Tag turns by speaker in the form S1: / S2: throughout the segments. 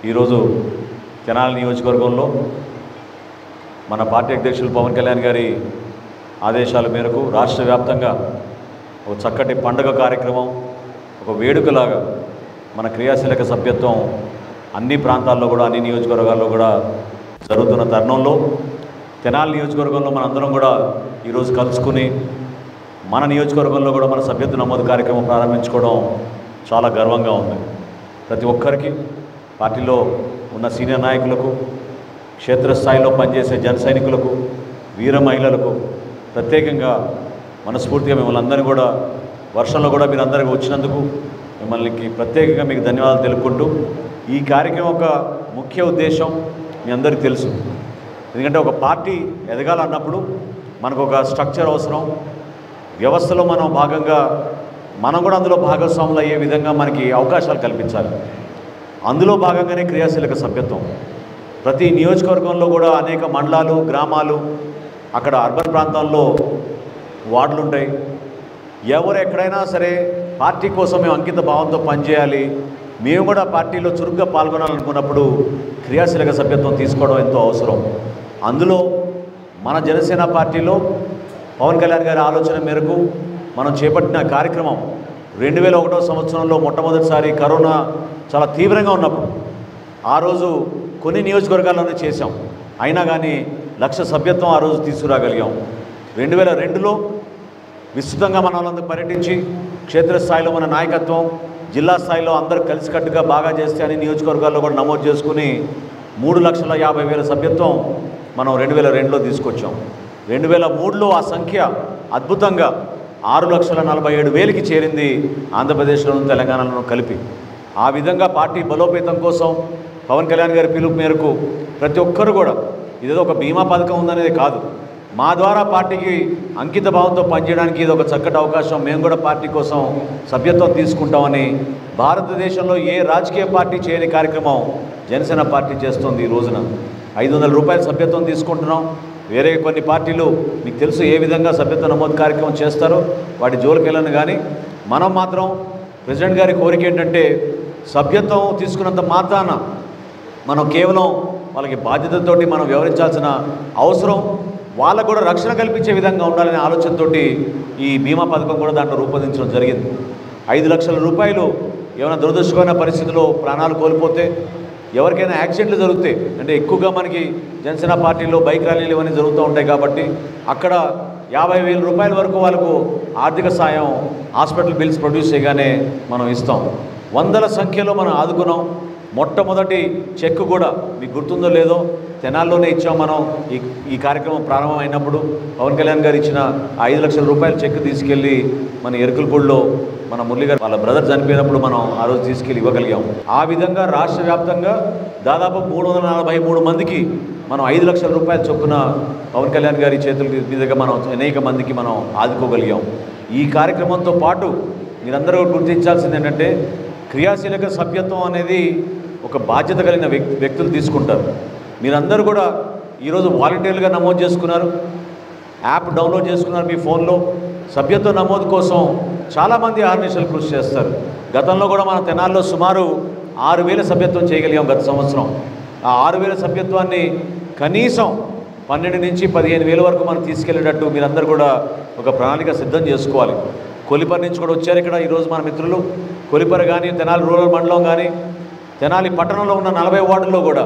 S1: ఈరోజు తెనాలి నియోజకవర్గంలో మన పార్టీ అధ్యక్షులు పవన్ కళ్యాణ్ గారి ఆదేశాల మేరకు రాష్ట్ర వ్యాప్తంగా ఒక చక్కటి పండుగ కార్యక్రమం, ఒక వేడుకలాగా మన క్రియాశీలక సభ్యత్వం అన్ని ప్రాంతాల్లో కూడా, అన్ని నియోజకవర్గాల్లో కూడా జరుగుతున్న తరుణంలో తెనాలి నియోజకవర్గంలో మనందరం కూడా ఈరోజు కలుసుకుని మన నియోజకవర్గంలో కూడా మన సభ్యత్వ నమోదు కార్యక్రమం ప్రారంభించుకోవడం చాలా గర్వంగా ఉంది. ప్రతి ఒక్కరికి, పార్టీలో ఉన్న సీనియర్ నాయకులకు, క్షేత్రస్థాయిలో పనిచేసే జన సైనికులకు, వీర మహిళలకు ప్రత్యేకంగా మనస్ఫూర్తిగా మిమ్మల్ని అందరినీ కూడా వర్షంలో కూడా మీరు అందరికీ వచ్చినందుకు మిమ్మల్ని ప్రత్యేకంగా మీకు ధన్యవాదాలు తెలుపుకుంటూ, ఈ కార్యక్రమం ఒక ముఖ్య ఉద్దేశం మీ అందరికీ తెలుసు. ఎందుకంటే ఒక పార్టీ ఎదగాలన్నప్పుడు మనకు ఒక స్ట్రక్చర్ అవసరం. వ్యవస్థలో మనం భాగంగా మనం కూడా అందులో భాగస్వాములు అయ్యే విధంగా మనకి అవకాశాలు కల్పించాలి. అందులో భాగంగానే క్రియాశీలక సభ్యత్వం. ప్రతి నియోజకవర్గంలో కూడా అనేక మండలాలు, గ్రామాలు, అక్కడ అర్బన్ ప్రాంతాల్లో వార్డులు ఉంటాయి. ఎవరు ఎక్కడైనా సరే పార్టీ కోసం మేము అంకిత భావంతో పనిచేయాలి, మేము కూడా పార్టీలో చురుగ్గా పాల్గొనాలనుకున్నప్పుడు క్రియాశీలక సభ్యత్వం తీసుకోవడం ఎంతో అవసరం. అందులో మన జనసేన పార్టీలో పవన్ కళ్యాణ్ గారి ఆలోచన మేరకు మనం చేపట్టిన కార్యక్రమం 2001వ సంవత్సరంలో మొట్టమొదటిసారి కరోనా చాలా తీవ్రంగా ఉన్నప్పుడు ఆ రోజు కొన్ని నియోజకవర్గాల్లోనే చేశాం. అయినా కానీ 1,00,000 సభ్యత్వం ఆ రోజు తీసుకురాగలిగాం. 2002లో విస్తృతంగా మన వాళ్ళందరూ పర్యటించి క్షేత్రస్థాయిలో మన నాయకత్వం, జిల్లా స్థాయిలో అందరూ కలిసికట్టుగా బాగా చేస్తే అని నియోజకవర్గాల్లో కూడా నమోదు చేసుకుని 3,50,000 సభ్యత్వం మనం 2002లో తీసుకొచ్చాం. 2003లో ఆ సంఖ్య అద్భుతంగా 6,47,000కి చేరింది, ఆంధ్రప్రదేశ్లోను తెలంగాణలోనూ కలిపి. ఆ విధంగా పార్టీ బలోపేతం కోసం పవన్ కళ్యాణ్ గారి పిలుపు మేరకు ప్రతి ఒక్కరు కూడా, ఇదేదో ఒక బీమా పథకం ఉందనేది కాదు, మా ద్వారా పార్టీకి అంకిత భావంతో పనిచేయడానికి ఇది ఒక చక్కటి అవకాశం, మేము కూడా పార్టీ కోసం సభ్యత్వం తీసుకుంటామని భారతదేశంలో ఏ రాజకీయ పార్టీ చేయని కార్యక్రమం జనసేన పార్టీ చేస్తుంది. ఈ రోజున 500 రూపాయల సభ్యత్వం తీసుకుంటున్నాం. వేరే కొన్ని పార్టీలు మీకు తెలుసు ఏ విధంగా సభ్యత్వ నమోదు కార్యక్రమం చేస్తారో, వాటి జోలికి వెళ్ళను. కానీ మనం మాత్రం ప్రెసిడెంట్ గారి కోరిక ఏంటంటే సభ్యత్వం తీసుకున్నంత మాత్రాన మనం కేవలం వాళ్ళకి బాధ్యతతోటి మనం వ్యవహరించాల్సిన అవసరం, వాళ్ళకు కూడా రక్షణ కల్పించే విధంగా ఉండాలనే ఆలోచనతో ఈ బీమా పథకం కూడా దాంట్లో రూపొందించడం జరిగింది. 5 లక్షల రూపాయలు ఏమైనా దురదృష్టకరమైన పరిస్థితుల్లో ప్రాణాలు కోల్పోతే, ఎవరికైనా యాక్సిడెంట్లు జరుగుతాయి అంటే ఎక్కువగా మనకి జనసేన పార్టీలో బైక్ ర్యాలీలు ఇవన్నీ జరుగుతూ ఉంటాయి కాబట్టి అక్కడ 50,000 రూపాయల వరకు వాళ్ళకు ఆర్థిక సాయం హాస్పిటల్ బిల్స్ ప్రొడ్యూస్ చేయగానే మనం ఇస్తాం. వందల సంఖ్యలో మనం ఆదుకున్నాం. మొట్టమొదటి చెక్ కూడా మీకు గుర్తుందో లేదో తెనాల్లోనే ఇచ్చాం మనం. ఈ కార్యక్రమం ప్రారంభమైనప్పుడు పవన్ కళ్యాణ్ గారు ఇచ్చిన 5 లక్షల రూపాయల చెక్ తీసుకెళ్ళి మన ఎరుకలపూడిలో మన మురళి గారు వాళ్ళ బ్రదర్ చనిపోయినప్పుడు మనం ఆ రోజు తీసుకెళ్ళి ఇవ్వగలిగాం. ఆ విధంగా రాష్ట్ర వ్యాప్తంగా దాదాపు 343 మందికి మనం 5 లక్షల రూపాయల చొప్పున పవన్ కళ్యాణ్ గారి చేతుల మీదుగా మనం అనేక మందికి మనం ఆదుకోగలిగాం. ఈ కార్యక్రమంతో పాటు మీరందరూ గుర్తించాల్సింది ఏంటంటే క్రియాశీలక సభ్యత్వం అనేది ఒక బాధ్యత కలిగిన వ్యక్తులు తీసుకుంటారు. మీరందరూ కూడా ఈరోజు వాలంటీర్లుగా నమోదు చేసుకున్నారు, యాప్ డౌన్లోడ్ చేసుకున్నారు మీ ఫోన్లో. సభ్యత్వ నమోదు కోసం చాలామంది ఆర్నిషలు కృషి చేస్తారు. గతంలో కూడా మన తెనాల్లో సుమారు 6,000 సభ్యత్వం చేయగలిగాం గత సంవత్సరం. ఆ 6,000 సభ్యత్వాన్ని కనీసం 12 నుంచి 15,000 వరకు మనం తీసుకెళ్ళేటట్టు మీరందరూ కూడా ఒక ప్రణాళిక సిద్ధం చేసుకోవాలి. కొలిపర్ నుంచి కూడా వచ్చారు ఇక్కడ ఈరోజు మన మిత్రులు. కొలిపర్ కానీ, తెనాలి రూరల్ మండలం కానీ, తెనాలి పట్టణంలో ఉన్న 40 వార్డుల్లో కూడా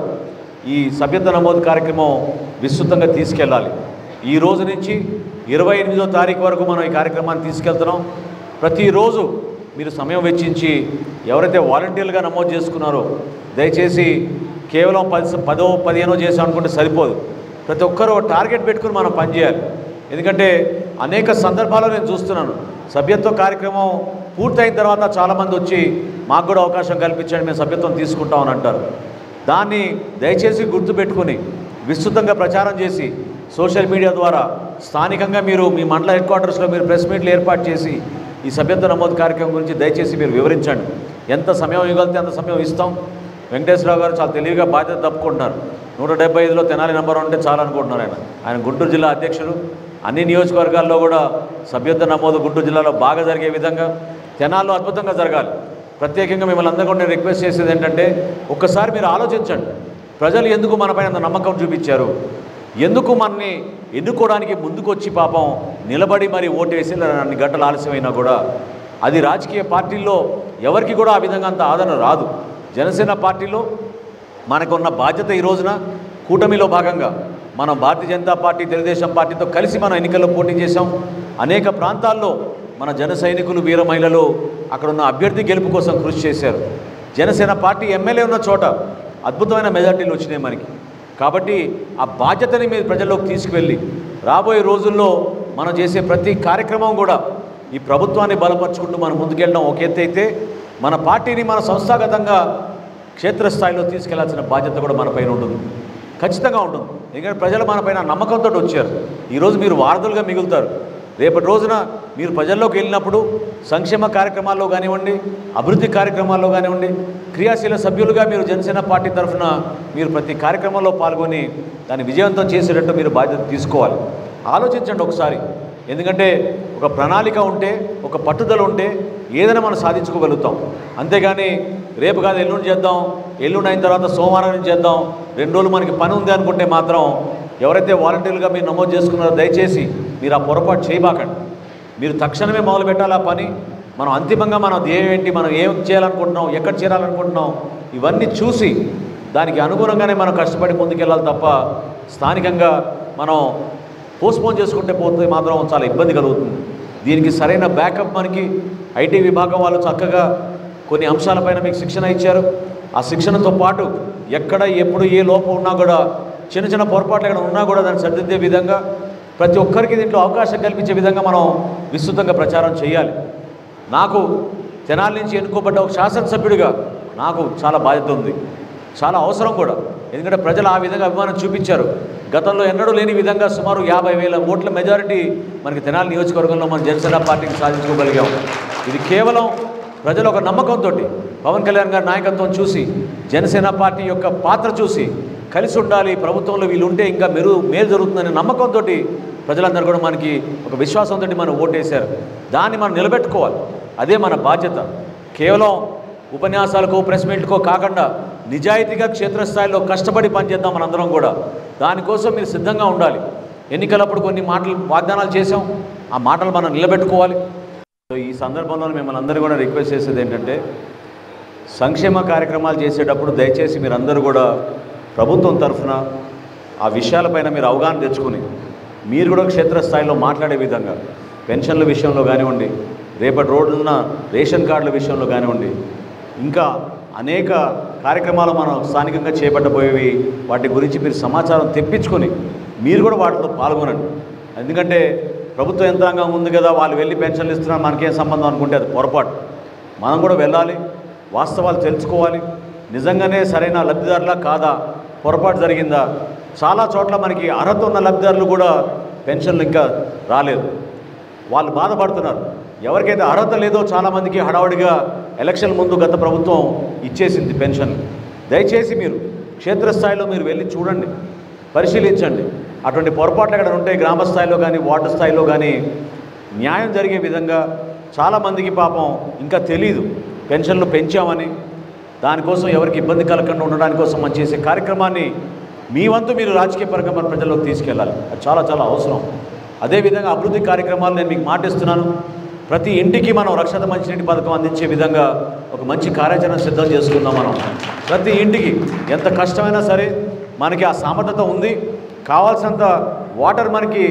S1: ఈ సభ్యత్వ నమోదు కార్యక్రమం విస్తృతంగా తీసుకెళ్ళాలి. ఈ రోజు నుంచి 28వ తారీఖు వరకు మనం ఈ కార్యక్రమాన్ని తీసుకెళ్తున్నాం. ప్రతిరోజు మీరు సమయం వెచ్చించి ఎవరైతే వాలంటీర్లుగా నమోదు చేసుకున్నారో దయచేసి కేవలం 10, 15 చేసాం అనుకుంటే సరిపోదు. ప్రతి ఒక్కరూ టార్గెట్ పెట్టుకుని మనం పనిచేయాలి. ఎందుకంటే అనేక సందర్భాల్లో నేను చూస్తున్నాను, సభ్యత్వ కార్యక్రమం పూర్తయిన తర్వాత చాలామంది వచ్చి మాకు కూడా అవకాశం కల్పించండి, మేము సభ్యత్వం తీసుకుంటామని అంటారు. దాన్ని దయచేసి గుర్తుపెట్టుకుని విస్తృతంగా ప్రచారం చేసి సోషల్ మీడియా ద్వారా స్థానికంగా మీరు మీ మండల హెడ్ క్వార్టర్స్లో మీరు ప్రెస్ మీట్లు ఏర్పాటు చేసి ఈ సభ్యత్వ నమోదు కార్యక్రమం గురించి దయచేసి మీరు వివరించండి. ఎంత సమయం ఇవ్వగలిగితే అంత సమయం ఇస్తాం. వెంకటేశ్వరరావు గారు చాలా తెలివిగా బాధ్యత తప్పుకుంటున్నారు. 175లో తెనాలి నెంబర్ 1 అంటే చాలా అనుకుంటున్నారు. ఆయన గుంటూరు జిల్లా అధ్యక్షుడు. అన్ని నియోజకవర్గాల్లో కూడా సభ్యత్వ నమోదు గుంటూరు జిల్లాలో బాగా జరిగే విధంగా తెనాల్లో అద్భుతంగా జరగాలి. ప్రత్యేకంగా మిమ్మల్ని అందరూ కూడా నేను రిక్వెస్ట్ చేసేది ఏంటంటే ఒక్కసారి మీరు ఆలోచించండి. ప్రజలు ఎందుకు మనపైన అంత నమ్మకం చూపించారు, ఎందుకు మనని ఎన్నుకోవడానికి ముందుకొచ్చి పాపం నిలబడి మరి ఓటేసి అన్ని గంటలు ఆలస్యమైనా కూడా అది రాజకీయ పార్టీల్లో ఎవరికి కూడా ఆ విధంగా అంత ఆదరణ రాదు. జనసేన పార్టీలో మనకున్న బాధ్యత ఈ రోజున కూటమిలో భాగంగా మనం భారతీయ జనతా పార్టీ తెలుగుదేశం పార్టీతో కలిసి మనం ఎన్నికల్లో పోటీ చేశాం. అనేక ప్రాంతాల్లో మన జన సైనికులు వీర మహిళలు అక్కడ ఉన్న అభ్యర్థి గెలుపు కోసం కృషి చేశారు. జనసేన పార్టీ ఎమ్మెల్యే ఉన్న చోట అద్భుతమైన మెజార్టీలు వచ్చినాయి మనకి. కాబట్టి ఆ బాధ్యతని మీరు ప్రజల్లోకి తీసుకువెళ్ళి రాబోయే రోజుల్లో మనం చేసే ప్రతి కార్యక్రమం కూడా ఈ ప్రభుత్వాన్ని బలపరుచుకుంటూ మనం ముందుకెళ్ళడం ఒక ఎత్తు అయితే, మన పార్టీని మన సంస్థాగతంగా క్షేత్రస్థాయిలో తీసుకెళ్లాల్సిన బాధ్యత కూడా మన పైన ఉంటుంది, ఖచ్చితంగా ఉంటుంది. ఎందుకంటే ప్రజలు మన పైన నమ్మకంతో వచ్చారు. ఈరోజు మీరు వారధులుగా మిగులుతారు. రేపటి రోజున మీరు ప్రజల్లోకి వెళ్ళినప్పుడు సంక్షేమ కార్యక్రమాల్లో కానివ్వండి, అభివృద్ధి కార్యక్రమాల్లో కానివ్వండి, క్రియాశీల సభ్యులుగా మీరు జనసేన పార్టీ తరఫున మీరు ప్రతి కార్యక్రమంలో పాల్గొని దాన్ని విజయవంతం చేసేటట్టు మీరు బాధ్యత తీసుకోవాలి. ఆలోచించండి ఒకసారి. ఎందుకంటే ఒక ప్రణాళిక ఉంటే, ఒక పట్టుదల ఉంటే ఏదైనా మనం సాధించుకోగలుగుతాం. అంతేగాని రేపు కాదు ఎల్లుండి చేద్దాం, ఎల్లుండి అయిన తర్వాత సోమవారం నుంచి చేద్దాం, 2 రోజులు మనకి పని ఉంది అనుకుంటే మాత్రం ఎవరైతే వాలంటీర్లుగా మీరు నమోదు చేసుకున్నారో దయచేసి మీరు ఆ పొరపాటు చేయబాకండి. మీరు తక్షణమే మొదలు పెట్టాలి ఆ పని. మనం అంతిమంగా మన ధ్యేయం ఏంటి, మనం ఏం చేయాలనుకుంటున్నాం, ఎక్కడ చేరాలనుకుంటున్నాం, ఇవన్నీ చూసి దానికి అనుగుణంగానే మనం కష్టపడి ముందుకెళ్ళాలి తప్ప స్థానికంగా మనం పోస్ట్పోన్ చేసుకుంటే పోతే మాత్రం చాలా ఇబ్బంది కలుగుతుంది. దీనికి సరైన బ్యాకప్ మనకి ఐటీ విభాగం వాళ్ళు చక్కగా కొన్ని అంశాలపైన మీకు శిక్షణ ఇచ్చారు. ఆ శిక్షణతో పాటు ఎక్కడ ఎప్పుడు ఏ లోపం ఉన్నా కూడా, చిన్న చిన్న పొరపాట్లు ఎక్కడ ఉన్నా కూడా దాన్ని సరిదిద్దే విధంగా ప్రతి ఒక్కరికి దీంట్లో అవకాశం కల్పించే విధంగా మనం విస్తృతంగా ప్రచారం చేయాలి. నాకు తెనాలి నుంచి ఎన్నుకోబడ్డ ఒక శాసనసభ్యుడిగా నాకు చాలా బాధ్యత ఉంది, చాలా అవసరం కూడా. ఎందుకంటే ప్రజలు ఆ విధంగా అభిమానం చూపించారు. గతంలో ఎన్నడూ లేని విధంగా సుమారు 50,000 ఓట్ల మెజారిటీ మనకి తెనాలి నియోజకవర్గంలో మన జనసేన పార్టీకి సాధించుకోగలిగాం. ఇది కేవలం ప్రజల ఒక నమ్మకంతో, పవన్ కళ్యాణ్ గారి నాయకత్వం చూసి, జనసేన పార్టీ యొక్క పాత్ర చూసి, కలిసి ఉండాలి ప్రభుత్వంలో వీళ్ళు ఉంటే ఇంకా మేలు జరుగుతుందనే నమ్మకంతో ప్రజలందరూ కూడా మనకి ఒక విశ్వాసంతో మనం ఓటేశారు. దాన్ని మనం నిలబెట్టుకోవాలి. అదే మన బాధ్యత. కేవలం ఉపన్యాసాలకో ప్రెస్ మీట్కో కాకుండా నిజాయితీగా క్షేత్రస్థాయిలో కష్టపడి పనిచేద్దాం మనందరం కూడా. దానికోసం మీరు సిద్ధంగా ఉండాలి. ఎన్నికలప్పుడు కొన్ని మాటలు వాగ్దానాలు చేసాం, ఆ మాటలు మనం నిలబెట్టుకోవాలి. సో ఈ సందర్భంలో మిమ్మల్ని అందరూ కూడా రిక్వెస్ట్ చేసేది ఏంటంటే, సంక్షేమ కార్యక్రమాలు చేసేటప్పుడు దయచేసి మీరందరూ కూడా ప్రభుత్వం తరఫున ఆ విషయాలపైన మీరు అవగాహన తెచ్చుకుని మీరు కూడా క్షేత్రస్థాయిలో మాట్లాడే విధంగా, పెన్షన్ల విషయంలో కానివ్వండి, రేపటి రోజున రేషన్ కార్డుల విషయంలో కానివ్వండి, ఇంకా అనేక కార్యక్రమాలు మనం స్థానికంగా చేపట్టబోయేవి, వాటి గురించి మీరు సమాచారం తెప్పించుకొని మీరు కూడా వాటిలో పాల్గొనండి. ఎందుకంటే ప్రభుత్వ యంత్రాంగం ఉంది కదా, వాళ్ళు వెళ్ళి పెన్షన్లు ఇస్తున్నారు మనకేం సంబంధం అనుకుంటే అది పొరపాటు. మనం కూడా వెళ్ళాలి, వాస్తవాలు తెలుసుకోవాలి. నిజంగానే సరైన లబ్ధిదారులా కాదా, పొరపాటు జరిగిందా? చాలా చోట్ల మనకి అర్హత ఉన్న లబ్ధిదారులు కూడా పెన్షన్లు ఇంకా రాలేదు, వాళ్ళు బాధపడుతున్నారు. ఎవరికైతే అర్హత లేదో చాలామందికి హడావుడిగా ఎలక్షన్ ముందు గత ప్రభుత్వం ఇచ్చేసింది పెన్షన్. దయచేసి మీరు క్షేత్రస్థాయిలో మీరు వెళ్ళి చూడండి, పరిశీలించండి. అటువంటి పొరపాట్లు ఎక్కడ ఉంటే గ్రామ స్థాయిలో కానీ వార్డు స్థాయిలో కానీ న్యాయం జరిగే విధంగా చాలామందికి పాపం ఇంకా తెలీదు పెన్షన్లు పెంచామని. దానికోసం ఎవరికి ఇబ్బంది కలగకుండా ఉండడానికి కోసం మనం చేసే కార్యక్రమాన్ని మీ వంతు మీరు రాజకీయ పరంగా మన ప్రజల్లోకి తీసుకెళ్ళాలి. అది చాలా చాలా అవసరం. అదేవిధంగా అభివృద్ధి కార్యక్రమాలు నేను మీకు మాటిస్తున్నాను. ప్రతి ఇంటికి మనం రక్షిత మంచినీటి పథకం అందించే విధంగా ఒక మంచి కార్యాచరణ సిద్ధం చేసుకుందాం. మనం ప్రతి ఇంటికి ఎంత కష్టమైనా సరే మనకి ఆ సామర్థ్యత ఉంది. కావాల్సినంత వాటర్ మనకి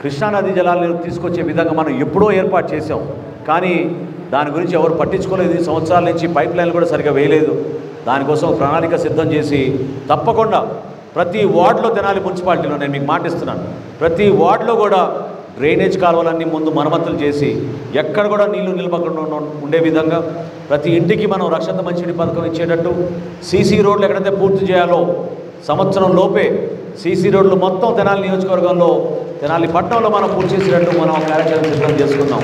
S1: కృష్ణానది జలాలను తీసుకొచ్చే విధంగా మనం ఎప్పుడో ఏర్పాటు చేసాం. కానీ దాని గురించి ఎవరు పట్టించుకోలేదు. సంవత్సరాల నుంచి పైప్ లైన్లు కూడా సరిగా వేయలేదు. దానికోసం ప్రణాళిక సిద్ధం చేసి తప్పకుండా ప్రతి వార్డులో తెనాలి మున్సిపాలిటీలో నేను మీకు మాటిస్తున్నాను, ప్రతి వార్డులో కూడా డ్రైనేజ్ కాలువలన్నీ ముందు మరమ్మతులు చేసి ఎక్కడ కూడా నీళ్లు నిలబడకుండా ఉండే విధంగా ప్రతి ఇంటికి మనం రక్షిత మంచినీటి పథకం ఇచ్చేటట్టు, సీసీ రోడ్లు ఎక్కడైతే పూర్తి చేయాలో సంవత్సరం లోపే సీసీ రోడ్లు మొత్తం తెనాలి నియోజకవర్గంలో, తెనాలి పట్టణంలో మనం పూర్తి చేసేటట్టు మనం కార్యాచరణ సిద్ధం చేసుకుందాం.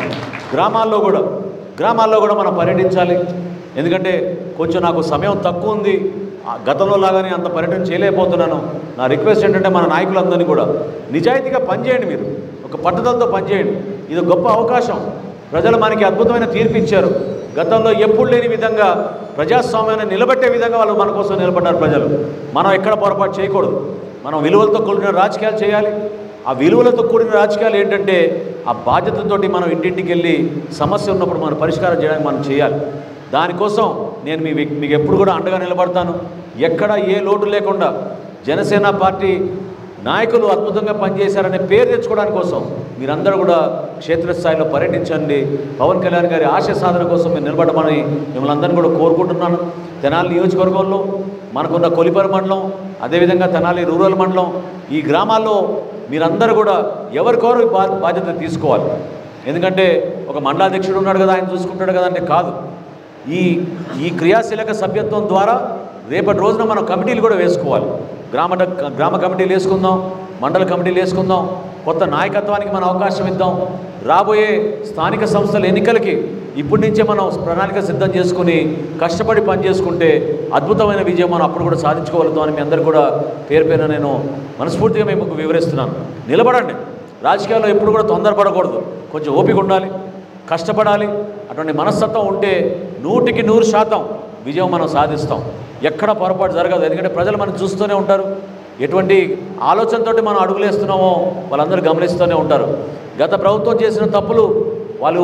S1: గ్రామాల్లో కూడా మనం పర్యటించాలి. ఎందుకంటే కొంచెం నాకు సమయం తక్కువ ఉంది, గతంలో లాగానే అంత పర్యటన చేయలేకపోతున్నాను. నా రిక్వెస్ట్ ఏంటంటే మన నాయకులందరినీ కూడా నిజాయితీగా పనిచేయండి, మీరు ఒక పట్టుదలతో పనిచేయండి. ఇది గొప్ప అవకాశం. ప్రజలు మనకి అద్భుతమైన తీర్పు ఇచ్చారు. గతంలో ఎప్పుడు లేని విధంగా ప్రజాస్వామ్యాన్ని నిలబెట్టే విధంగా వాళ్ళు మన కోసం నిలబడ్డారు ప్రజలు. మనం ఎక్కడ పొరపాటు చేయకూడదు. మనం విలువలతో కూడిన రాజకీయాలు చేయాలి. ఆ విలువలతో కూడిన రాజకీయాలు ఏంటంటే ఆ బాధ్యతతోటి మనం ఇంటింటికి వెళ్ళి సమస్య ఉన్నప్పుడు మనం పరిష్కారం చేయడానికి మనం చేయాలి. దానికోసం నేను మీకు ఎప్పుడు కూడా అండగా నిలబడతాను. ఎక్కడ ఏ లోటు లేకుండా జనసేన పార్టీ నాయకులు అద్భుతంగా పనిచేశారనే పేరు తెచ్చుకోవడానికి కోసం మీరందరూ కూడా క్షేత్రస్థాయిలో పర్యటించండి. పవన్ కళ్యాణ్ గారి ఆశయ సాధన కోసం మీరు నిలబడమని మిమ్మల్ని అందరినీ కూడా కోరుకుంటున్నాను. తెనాలి నియోజకవర్గంలో మనకున్న కొలిపరి మండలం, అదేవిధంగా తెనాలి రూరల్ మండలం, ఈ గ్రామాల్లో మీరందరూ కూడా ఎవరికొరు బాధ్యత తీసుకోవాలి. ఎందుకంటే ఒక మండలాధ్యక్షుడు ఉన్నాడు కదా, ఆయన చూసుకుంటాడు కదా అంటే కాదు. ఈ క్రియాశీలక సభ్యత్వం ద్వారా రేపటి రోజున మనం కమిటీలు కూడా వేసుకోవాలి. గ్రామ కమిటీలు వేసుకుందాం, మండల కమిటీలు వేసుకుందాం, కొత్త నాయకత్వానికి మనం అవకాశం ఇద్దాం. రాబోయే స్థానిక సంస్థల ఎన్నికలకి ఇప్పటి నుంచే మనం ప్రణాళిక సిద్ధం చేసుకుని కష్టపడి పనిచేసుకుంటే అద్భుతమైన విజయం మనం అప్పుడు కూడా సాధించుకోగలుగుతామని మీ అందరూ కూడా పేరు పేరున నేను మనస్ఫూర్తిగా మీకు వివరిస్తున్నాను. నిలబడండి. రాజకీయాల్లో ఎప్పుడు కూడా తొందరపడకూడదు. కొంచెం ఓపిక ఉండాలి, కష్టపడాలి. అటువంటి మనస్తత్వం ఉంటే 100% విజయం మనం సాధిస్తాం. ఎక్కడ పొరపాటు జరగదు. ఎందుకంటే ప్రజలు మనం చూస్తూనే ఉంటారు. ఎటువంటి ఆలోచనతోటి మనం అడుగులేస్తున్నామో వాళ్ళందరూ గమనిస్తూనే ఉంటారు. గత ప్రభుత్వం చేసిన తప్పులు, వాళ్ళు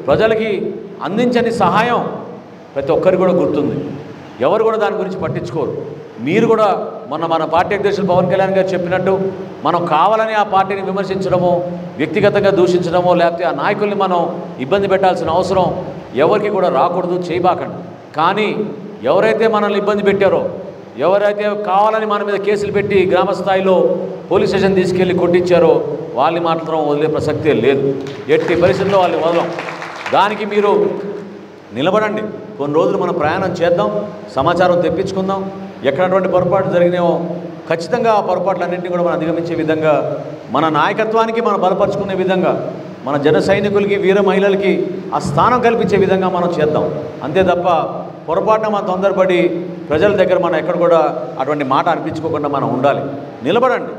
S1: ప్రజలకి అందించని సహాయం ప్రతి ఒక్కరికి కూడా గుర్తుంది. ఎవరు కూడా దాని గురించి పట్టించుకోరు. మీరు కూడా మన పార్టీ అధ్యక్షులు పవన్ కళ్యాణ్ గారు చెప్పినట్టు మనం కావాలని ఆ పార్టీని విమర్శించడమో, వ్యక్తిగతంగా దూషించడమో, లేకపోతే ఆ నాయకుల్ని మనం ఇబ్బంది పెట్టాల్సిన అవసరం ఎవరికి కూడా రాకూడదు. చేయబాకండి. కానీ ఎవరైతే మనల్ని ఇబ్బంది పెట్టారో, ఎవరైతే కావాలని మన మీద కేసులు పెట్టి గ్రామ స్థాయిలో పోలీస్ స్టేషన్ తీసుకెళ్ళి కొట్టించారో వాళ్ళని మాత్రం వదిలే ప్రసక్తే లేదు. ఎట్టి పరిస్థితుల్లో వాళ్ళని వదలం. దానికి మీరు నిలబడండి. కొన్ని రోజులు మనం ప్రయాణం చేద్దాం, సమాచారం తెప్పించుకుందాం. ఎక్కడటువంటి పొరపాటు జరిగినాయో ఖచ్చితంగా ఆ పొరపాట్లన్నింటినీ కూడా మనం అధిగమించే విధంగా, మన నాయకత్వానికి మనం బలపరుచుకునే విధంగా, మన జన సైనికులకి, వీర మహిళలకి ఆ స్థానం కల్పించే విధంగా మనం చేద్దాం. అంతే తప్ప పొరపాటున మనం తొందరపడి ప్రజల దగ్గర మనం ఎక్కడ కూడా అటువంటి మాట అనిపించుకోకుండా మనం ఉండాలి. నిలబడండి.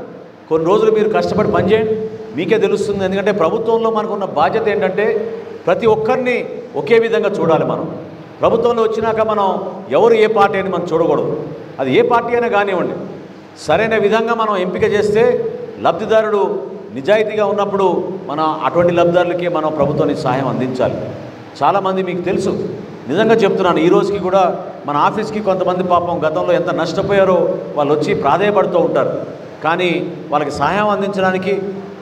S1: కొన్ని రోజులు మీరు కష్టపడి పనిచేయండి. మీకే తెలుస్తుంది. ఎందుకంటే ప్రభుత్వంలో మనకున్న బాధ్యత ఏంటంటే ప్రతి ఒక్కరిని ఒకే విధంగా చూడాలి. మనం ప్రభుత్వంలో వచ్చినాక మనం ఎవరు ఏ పార్టీ అని మనం చూడకూడదు. అది ఏ పార్టీ అయినా కానివ్వండి, సరైన విధంగా మనం ఎంపిక చేస్తే లబ్ధిదారుడు నిజాయితీగా ఉన్నప్పుడు మన అటువంటి లబ్ధిదారులకి మనం ప్రభుత్వానికి సహాయం అందించాలి. చాలామంది మీకు తెలుసు, నిజంగా చెప్తున్నాను, ఈ రోజుకి కూడా మన ఆఫీస్కి కొంతమంది పాపం గతంలో ఎంత నష్టపోయారో వాళ్ళు వచ్చి ప్రాధేయపడుతూ ఉంటారు. కానీ వాళ్ళకి సహాయం అందించడానికి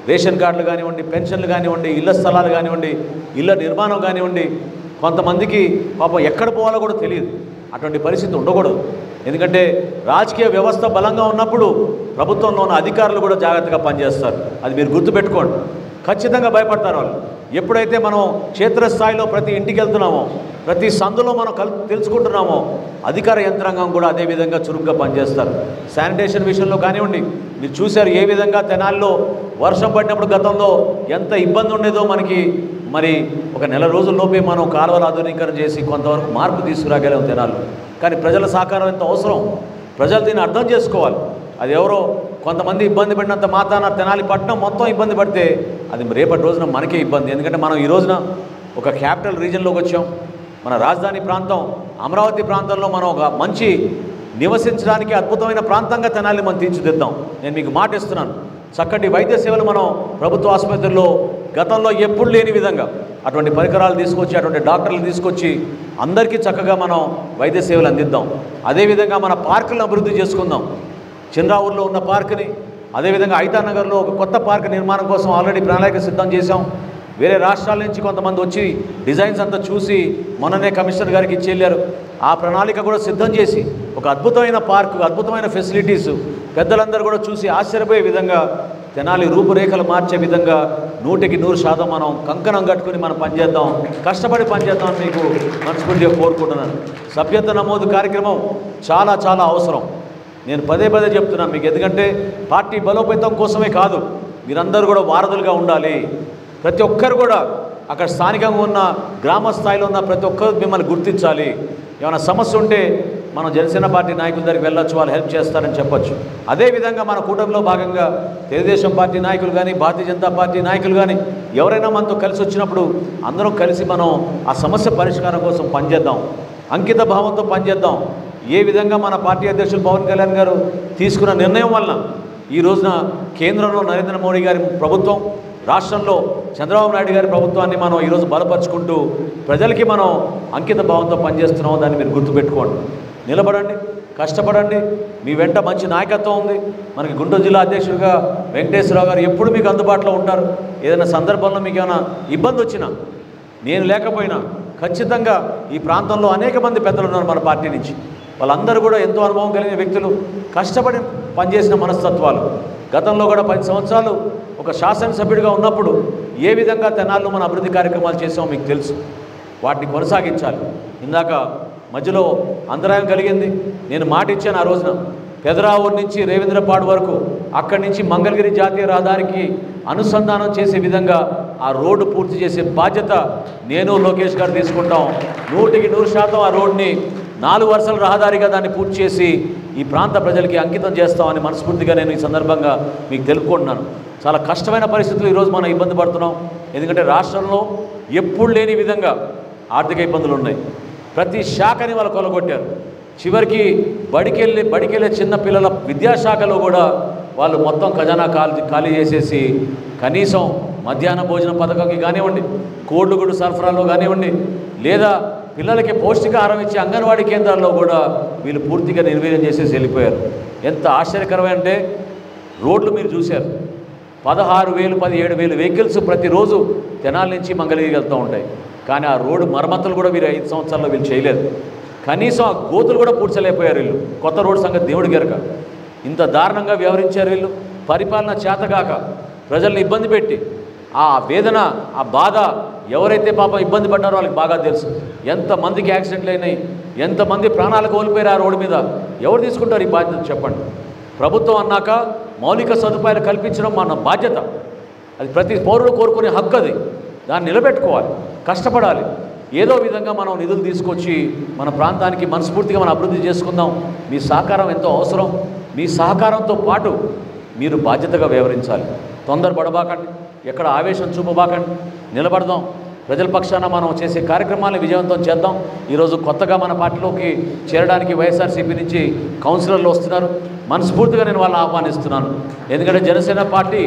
S1: రేషన్ కార్డులు కానివ్వండి, పెన్షన్లు కానివ్వండి, ఇళ్ల స్థలాలు కానివ్వండి, ఇళ్ల నిర్మాణం కానివ్వండి, కొంతమందికి పాపం ఎక్కడ పోవాలో కూడా తెలియదు. అటువంటి పరిస్థితి ఉండకూడదు. ఎందుకంటే రాజకీయ వ్యవస్థ బలంగా ఉన్నప్పుడు ప్రభుత్వంలో ఉన్న అధికారులు కూడా జాగ్రత్తగా పనిచేస్తారు. అది మీరు గుర్తుపెట్టుకోండి. ఖచ్చితంగా భయపడతారు వాళ్ళు. ఎప్పుడైతే మనం క్షేత్రస్థాయిలో ప్రతి ఇంటికి వెళ్తున్నామో, ప్రతి సందులో మనం తెలుసుకుంటున్నామో, అధికార యంత్రాంగం కూడా అదేవిధంగా చురుగ్గా పనిచేస్తారు. శానిటేషన్ విషయంలో కానివ్వండి, మీరు చూశారు ఏ విధంగా తెనాలిలో వర్షం పడినప్పుడు గతంలో ఎంత ఇబ్బంది ఉండేదో మనకి. మరి ఒక నెల రోజుల్లోపే మనం కాలువల ఆధునీకరణ చేసి కొంతవరకు మార్పు తీసుకురాగలం తెనాలిలో. కానీ ప్రజల సహకారం ఎంత అవసరం. ప్రజలు దీన్ని అర్థం చేసుకోవాలి. అది ఎవరో కొంతమంది ఇబ్బంది పడినంత మాత్రాన తెనాలి పట్టణం మొత్తం ఇబ్బంది పడితే అది రేపటి రోజున మనకే ఇబ్బంది. ఎందుకంటే మనం ఈ రోజున ఒక క్యాపిటల్ రీజన్లోకి వచ్చాం. మన రాజధాని ప్రాంతం అమరావతి ప్రాంతంలో మనం ఒక మంచి నివసించడానికి అద్భుతమైన ప్రాంతంగా తెనాలి మనం తీర్చిదిద్దాం. నేను మీకు మాట ఇస్తున్నాను. చక్కటి వైద్య సేవలు మనం ప్రభుత్వ ఆసుపత్రుల్లో గతంలో ఎప్పుడు లేని విధంగా అటువంటి పరికరాలు తీసుకొచ్చి, అటువంటి డాక్టర్లు తీసుకొచ్చి అందరికీ చక్కగా మనం వైద్య సేవలు అందిద్దాం. అదేవిధంగా మన పార్కులను అభివృద్ధి చేసుకుందాం. చిన్రావూరులో ఉన్న పార్కుని, అదేవిధంగా ఐతానగర్లో ఒక కొత్త పార్క్ నిర్మాణం కోసం ఆల్రెడీ ప్రణాళిక సిద్ధం చేశాం. వేరే రాష్ట్రాల నుంచి కొంతమంది వచ్చి డిజైన్స్ అంతా చూసి మొన్ననే కమిషనర్ గారికి ఇచ్చి వెళ్ళారు. ఆ ప్రణాళిక కూడా సిద్ధం చేసి ఒక అద్భుతమైన పార్కు, అద్భుతమైన ఫెసిలిటీస్ పెద్దలందరూ కూడా చూసి ఆశ్చర్యపోయే విధంగా తెనాలి రూపురేఖలు మార్చే విధంగా 100% మనం కంకణం కట్టుకుని మనం పనిచేద్దాం, కష్టపడి పనిచేద్దాం అని మీకు మనస్ఫూర్తిగా కోరుకుంటున్నాను. సభ్యత్వ నమోదు కార్యక్రమం చాలా చాలా అవసరం. నేను పదే చెప్తున్నాను మీకు. ఎందుకంటే పార్టీ బలోపేతం కోసమే కాదు, మీరందరూ కూడా వారధులుగా ఉండాలి. ప్రతి ఒక్కరు కూడా అక్కడ స్థానికంగా ఉన్న గ్రామ స్థాయిలో ఉన్న ప్రతి ఒక్కరు మిమ్మల్ని గుర్తించాలి. ఏమైనా సమస్య ఉంటే మనం జనసేన పార్టీ నాయకుల దగ్గరికి వెళ్ళొచ్చు, వాళ్ళు హెల్ప్ చేస్తారని చెప్పొచ్చు. అదేవిధంగా మన కూటమిలో భాగంగా తెలుగుదేశం పార్టీ నాయకులు కానీ, భారతీయ జనతా పార్టీ నాయకులు కానీ ఎవరైనా మనతో కలిసి వచ్చినప్పుడు అందరం కలిసి మనం ఆ సమస్య పరిష్కారం కోసం పనిచేద్దాం, అంకిత భావంతో పనిచేద్దాం. ఏ విధంగా మన పార్టీ అధ్యక్షులు పవన్ కళ్యాణ్ గారు తీసుకున్న నిర్ణయం వలన ఈ రోజున కేంద్రంలో నరేంద్ర మోడీ గారి ప్రభుత్వం, రాష్ట్రంలో చంద్రబాబు నాయుడు గారి ప్రభుత్వాన్ని మనం ఈరోజు బలపరుచుకుంటూ ప్రజలకి మనం అంకిత భావంతో పనిచేస్తున్నాం. దాన్ని మీరు గుర్తుపెట్టుకోండి. నిలబడండి, కష్టపడండి. మీ వెంట మంచి నాయకత్వం ఉంది. మనకి గుంటూరు జిల్లా అధ్యక్షుడిగా వెంకటేశ్వరరావు గారు ఎప్పుడు మీకు అందుబాటులో ఉంటారు. ఏదైనా సందర్భంలో మీకు ఏమైనా ఇబ్బంది వచ్చినా, నేను లేకపోయినా ఖచ్చితంగా ఈ ప్రాంతంలో అనేక మంది పెద్దలు ఉన్నారు మన పార్టీ నుంచి. వాళ్ళందరూ కూడా ఎంతో అనుభవం కలిగిన వ్యక్తులు, కష్టపడి పనిచేసిన మనస్తత్వాలు. గతంలో కూడా 10 సంవత్సరాలు ఒక శాసనసభ్యుడిగా ఉన్నప్పుడు ఏ విధంగా తెనాల్లో మన అభివృద్ధి కార్యక్రమాలు చేసామో మీకు తెలుసు. వాటిని కొనసాగించాలి. ఇందాక మధ్యలో అంతరాయం కలిగింది. నేను మాట ఇచ్చాను ఆ రోజున, పెదరావూరు నుంచి రేవేంద్రపాడు వరకు, అక్కడి నుంచి మంగళగిరి జాతీయ రహదారికి అనుసంధానం చేసే విధంగా ఆ రోడ్డు పూర్తి చేసే బాధ్యత నేను లోకేష్ గారు తీసుకుంటాం. 100% ఆ రోడ్ని 4 వరుసల రహదారిగా దాన్ని పూర్తి చేసి ఈ ప్రాంత ప్రజలకి అంకితం చేస్తామని మనస్ఫూర్తిగా నేను ఈ సందర్భంగా మీకు తెలుపుకుంటున్నాను. చాలా కష్టమైన పరిస్థితులు ఈరోజు మనం ఇబ్బంది పడుతున్నాం. ఎందుకంటే రాష్ట్రంలో ఎప్పుడు లేని విధంగా ఆర్థిక ఇబ్బందులు ఉన్నాయి. ప్రతి శాఖని వాళ్ళు కొలగొట్టారు. చివరికి బడికెళ్ళే చిన్న పిల్లల విద్యాశాఖలో కూడా వాళ్ళు మొత్తం ఖజానా ఖాళీ చేసేసి కనీసం మధ్యాహ్న భోజన పథకంకి కానివ్వండి, కోడిగుడ్డు సరఫరాలో కానివ్వండి, లేదా పిల్లలకి పౌష్టికాహారం ఇచ్చే అంగన్వాడీ కేంద్రాల్లో కూడా వీళ్ళు పూర్తిగా నిర్వీర్యం చేసేసి వెళ్ళిపోయారు. ఎంత ఆశ్చర్యకరమే అంటే రోడ్లు మీరు చూశారు. 16,000, 17,000 వెహికల్స్ ప్రతిరోజు తెనాలి నుంచి మంగళగిరికి వెళ్తూ ఉంటాయి. కానీ ఆ రోడ్డు మరమ్మతులు కూడా వీరు 5 సంవత్సరాల్లో వీళ్ళు చేయలేదు. కనీసం ఆ గోతులు కూడా పూడ్చలేకపోయారు వీళ్ళు. కొత్త రోడ్డు సంగతి దేవుడి గెరక. ఇంత దారుణంగా వ్యవహరించారు వీళ్ళు. పరిపాలన చేతగాక ప్రజల్ని ఇబ్బంది పెట్టి ఆ వేదన, ఆ బాధ ఎవరైతే పాపం ఇబ్బంది పడ్డారో వాళ్ళకి బాగా తెలుసు. ఎంతమందికి యాక్సిడెంట్లు అయినాయి, ఎంతమంది ప్రాణాలు కోల్పోయారు ఆ రోడ్డు మీద. ఎవరు తీసుకుంటారు ఈ బాధ్యత చెప్పండి? ప్రభుత్వం అన్నాక మౌలిక సదుపాయాలు కల్పించడం మన బాధ్యత. అది ప్రతి పౌరుడు కోరుకునే హక్కు. అది దాన్ని నిలబెట్టుకోవాలి, కష్టపడాలి. ఏదో విధంగా మనం నిధులు తీసుకొచ్చి మన ప్రాంతానికి మనస్ఫూర్తిగా మనం అభివృద్ధి చేసుకుందాం. మీ సహకారం ఎంతో అవసరం. మీ సహకారంతో పాటు మీరు బాధ్యతగా వ్యవహరించాలి. తొందరపడబాకండి, ఎక్కడ ఆవేశం చూపబాకండి. నిలబడదాం. ప్రజల పక్షాన మనం చేసే కార్యక్రమాలను విజయవంతం చేద్దాం. ఈరోజు కొత్తగా మన పార్టీలోకి చేరడానికి వైఎస్ఆర్సీపీ నుంచి కౌన్సిలర్లు వస్తున్నారు. మనస్ఫూర్తిగా నేను వాళ్ళని ఆహ్వానిస్తున్నాను. ఎందుకంటే జనసేన పార్టీ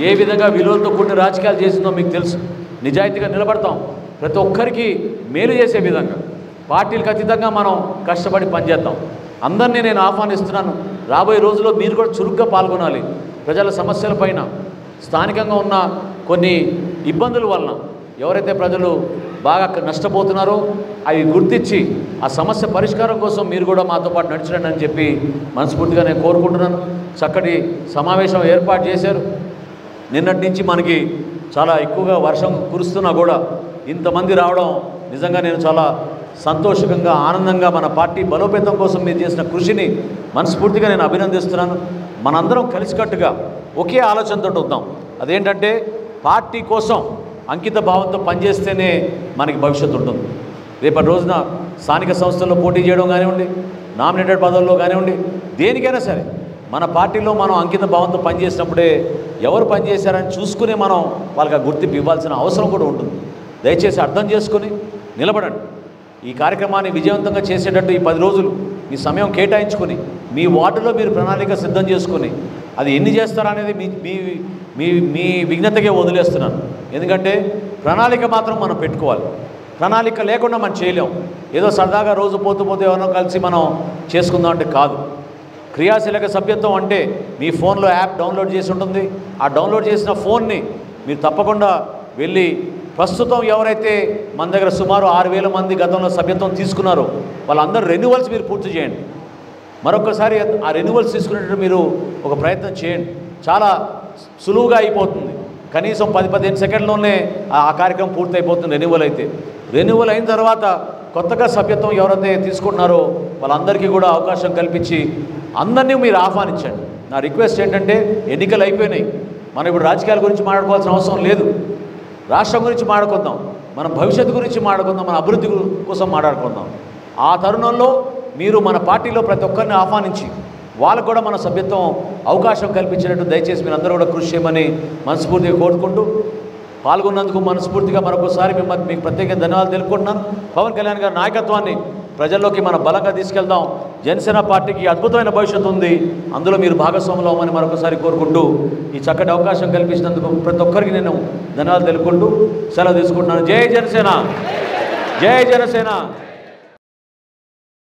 S1: ఏ విధంగా విలువలతో కూడిన రాజకీయాలు చేసిందో మీకు తెలుసు. నిజాయితీగా నిలబడతాం. ప్రతి ఒక్కరికి మేలు చేసే విధంగా పార్టీలకు అతీతంగా మనం కష్టపడి పనిచేద్దాం. అందరినీ నేను ఆహ్వానిస్తున్నాను. రాబోయే రోజుల్లో మీరు కూడా చురుగ్గా పాల్గొనాలి. ప్రజల సమస్యలపైన, స్థానికంగా ఉన్న కొన్ని ఇబ్బందుల వలన ఎవరైతే ప్రజలు బాగా నష్టపోతున్నారో అవి గుర్తించి ఆ సమస్య పరిష్కారం కోసం మీరు కూడా మాతో పాటు నడిచండి అని చెప్పి మనస్ఫూర్తిగా నేను కోరుకుంటున్నాను. చక్కటి సమావేశం ఏర్పాటు చేశారు. నిన్నటి నుంచి మనకి చాలా ఎక్కువగా వర్షం కురుస్తున్నా కూడా ఇంతమంది రావడం నిజంగా నేను చాలా సంతోషంగా, ఆనందంగా మన పార్టీ బలోపేతం కోసం మీరు చేసిన కృషిని మనస్ఫూర్తిగా నేను అభినందిస్తున్నాను. మనందరం కలిసికట్టుగా ఒకే ఆలోచనతో ఉందాం. అదేంటంటే పార్టీ కోసం అంకిత భావంతో పనిచేస్తేనే మనకి భవిష్యత్తు ఉంటుంది. రేపటి రోజున స్థానిక సంస్థల్లో పోటీ చేయడం కానివ్వండి, నామినేటెడ్ పదవుల్లో కానివ్వండి, దేనికైనా సరే మన పార్టీలో మనం అంకిత భావంతో పనిచేసినప్పుడే ఎవరు పనిచేశారని చూసుకుని మనం వాళ్ళకి గుర్తింపు ఇవ్వాల్సిన అవసరం కూడా ఉంటుంది. దయచేసి అర్థం చేసుకుని నిలబడండి. ఈ కార్యక్రమాన్ని విజయవంతంగా చేసేటట్టు ఈ 10 రోజులు మీ సమయం కేటాయించుకొని మీ వార్డులో మీరు ప్రణాళిక సిద్ధం చేసుకుని అది ఎన్ని చేస్తారనేది మీ మీ విజ్ఞతకే వదిలేస్తున్నాను. ఎందుకంటే ప్రణాళిక మాత్రం మనం పెట్టుకోవాలి. ప్రణాళిక లేకుండా మనం చేయలేం. ఏదో సరదాగా రోజు పోతూ ఎవరినో కలిసి మనం చేసుకుందాం అంటే కాదు. క్రియాశీలక సభ్యత్వం అంటే మీ ఫోన్లో యాప్ డౌన్లోడ్ చేసి ఉంటుంది. ఆ డౌన్లోడ్ చేసిన ఫోన్ని మీరు తప్పకుండా వెళ్ళి ప్రస్తుతం ఎవరైతే మన దగ్గర సుమారు 6,000 మంది గతంలో సభ్యత్వం తీసుకున్నారో వాళ్ళందరూ రెన్యువల్స్ మీరు పూర్తి చేయండి. మరొకసారి ఆ రెన్యువల్స్ తీసుకునేటట్టు మీరు ఒక ప్రయత్నం చేయండి. చాలా సులువుగా అయిపోతుంది. కనీసం 10-15 సెకండ్లోనే ఆ కార్యక్రమం పూర్తి అయిపోతుంది రెన్యువల్ అయితే. రెన్యువల్ అయిన తర్వాత కొత్తగా సభ్యత్వం ఎవరైతే తీసుకుంటున్నారో వాళ్ళందరికీ కూడా అవకాశం కల్పించి అందరినీ మీరు ఆహ్వానించండి. నా రిక్వెస్ట్ ఏంటంటే ఎన్నికలు అయిపోయినాయి. మనం ఇప్పుడు రాజకీయాల గురించి మాట్లాడుకోవాల్సిన అవసరం లేదు. రాష్ట్రం గురించి మాట్లాడుకుందాం, మన భవిష్యత్తు గురించి మాట్లాడుకుందాం, మన అభివృద్ధి కోసం మాట్లాడుకుందాం. ఆ తరుణంలో మీరు మన పార్టీలో ప్రతి ఒక్కరిని ఆహ్వానించి వాళ్ళకు కూడా మన సభ్యత్వం అవకాశం కల్పించినట్టు దయచేసి మీరు అందరూ కూడా కృషి చేయమని మనస్ఫూర్తిగా కోరుకుంటూ, పాల్గొన్నందుకు మనస్ఫూర్తిగా మరొకసారి మీకు ప్రత్యేక ధన్యవాదాలు తెలుపుకుంటున్నాను. పవన్ కళ్యాణ్ గారి నాయకత్వాన్ని ప్రజల్లోకి మనం బలంగా తీసుకెళ్దాం. జనసేన పార్టీకి అద్భుతమైన భవిష్యత్తు ఉంది, అందులో మీరు భాగస్వాములు అవ్వమని మరొకసారి కోరుకుంటూ, ఈ చక్కటి అవకాశం కల్పించినందుకు ప్రతి ఒక్కరికి నేను ధన్యవాదాలు తెలుపుకుంటూ సెలవు తీసుకుంటున్నాను. జై జనసేన, జై జనసేన.